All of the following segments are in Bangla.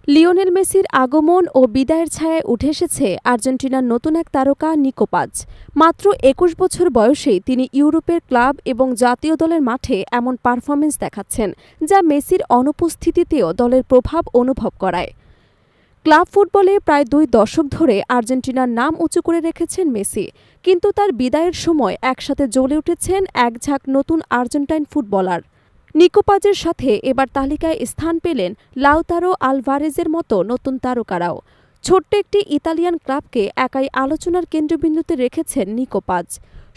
লিওনেল মেসির আগমন ও বিদায়ের ছায়ায় উঠে এসেছে আর্জেন্টিনার নতুন এক তারকা নিকো পাজ। মাত্র ২১ বছর বয়সেই তিনি ইউরোপের ক্লাব এবং জাতীয় দলের মাঠে এমন পারফরমেন্স দেখাচ্ছেন যা মেসির অনুপস্থিতিতেও দলের প্রভাব অনুভব করায়। ক্লাব ফুটবলে প্রায় ২ দশক ধরে আর্জেন্টিনার নাম উঁচু করে রেখেছেন মেসি, কিন্তু তার বিদায়ের সময় একসাথে জ্বলে উঠেছেন এক ঝাঁক নতুন আর্জেন্টাইন ফুটবলার। নিকো পাজের সাথে এবার তালিকায় স্থান পেলেন লাউতারো আলভারেজের মতো নতুন তারকারাও। ছোট্ট একটি ইতালিয়ান ক্লাবকে একাই আলোচনার কেন্দ্রবিন্দুতে রেখেছেন নিকো পাজ।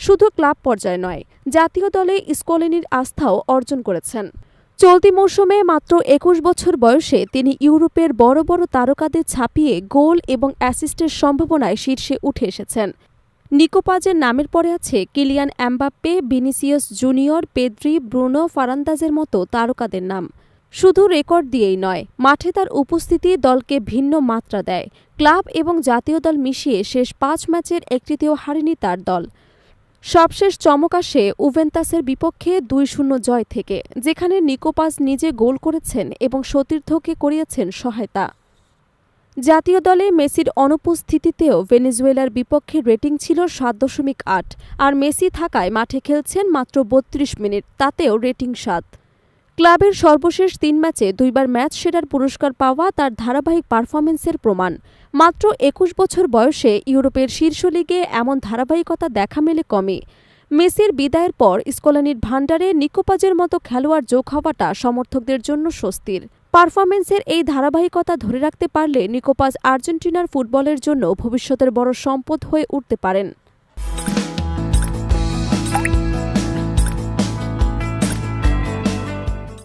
শুধু ক্লাব পর্যায়ে নয়, জাতীয় দলে স্কোলেনির আস্থাও অর্জন করেছেন। চলতি মৌসুমে মাত্র ২১ বছর বয়সে তিনি ইউরোপের বড় বড় তারকাদের ছাপিয়ে গোল এবং অ্যাসিস্টের সম্ভাবনায় শীর্ষে উঠে এসেছেন। নিকো পাজের নামের পরে আছে কিলিয়ান এমবাপ্পে, ভিনিসিয়াস জুনিয়র, পেদ্রি, ব্রুনো ফার্নান্দেজের মতো তারকাদের নাম। শুধু রেকর্ড দিয়েই নয়, মাঠে তার উপস্থিতি দলকে ভিন্ন মাত্রা দেয়। ক্লাব এবং জাতীয় দল মিশিয়ে শেষ ৫ ম্যাচের একটিতেও হারেনি তার দল। সবশেষ চমক আসে উভেন্তাসের বিপক্ষে ২-০ জয় থেকে, যেখানে নিকো পাজ নিজে গোল করেছেন এবং সতীর্থকে করিয়েছেন সহায়তা। জাতীয় দলে মেসির অনুপস্থিতিতেও ভেনেজুয়েলার বিপক্ষে রেটিং ছিল ৭.৮, আর মেসি থাকায় মাঠে খেলছেন মাত্র ৩২ মিনিট, তাতেও রেটিং ৭। ক্লাবের সর্বশেষ ৩ ম্যাচে ২বার ম্যাচ সেরার পুরস্কার পাওয়া তার ধারাবাহিক পারফরমেন্সের প্রমাণ। মাত্র ২১ বছর বয়সে ইউরোপের শীর্ষ লিগে এমন ধারাবাহিকতা দেখা মেলে কমই। মেসির বিদায়ের পর স্কোলেনির ভান্ডারে নিকো পাজের মতো খেলোয়াড় যোগ হওয়াটা সমর্থকদের জন্য স্বস্তির। পারফরমেন্সের এই ধারাবাহিকতা ধরে রাখতে পারলে নিকো পাজ আর্জেন্টিনার ফুটবলের জন্য ভবিষ্যতের বড় সম্পদ হয়ে উঠতে পারেন।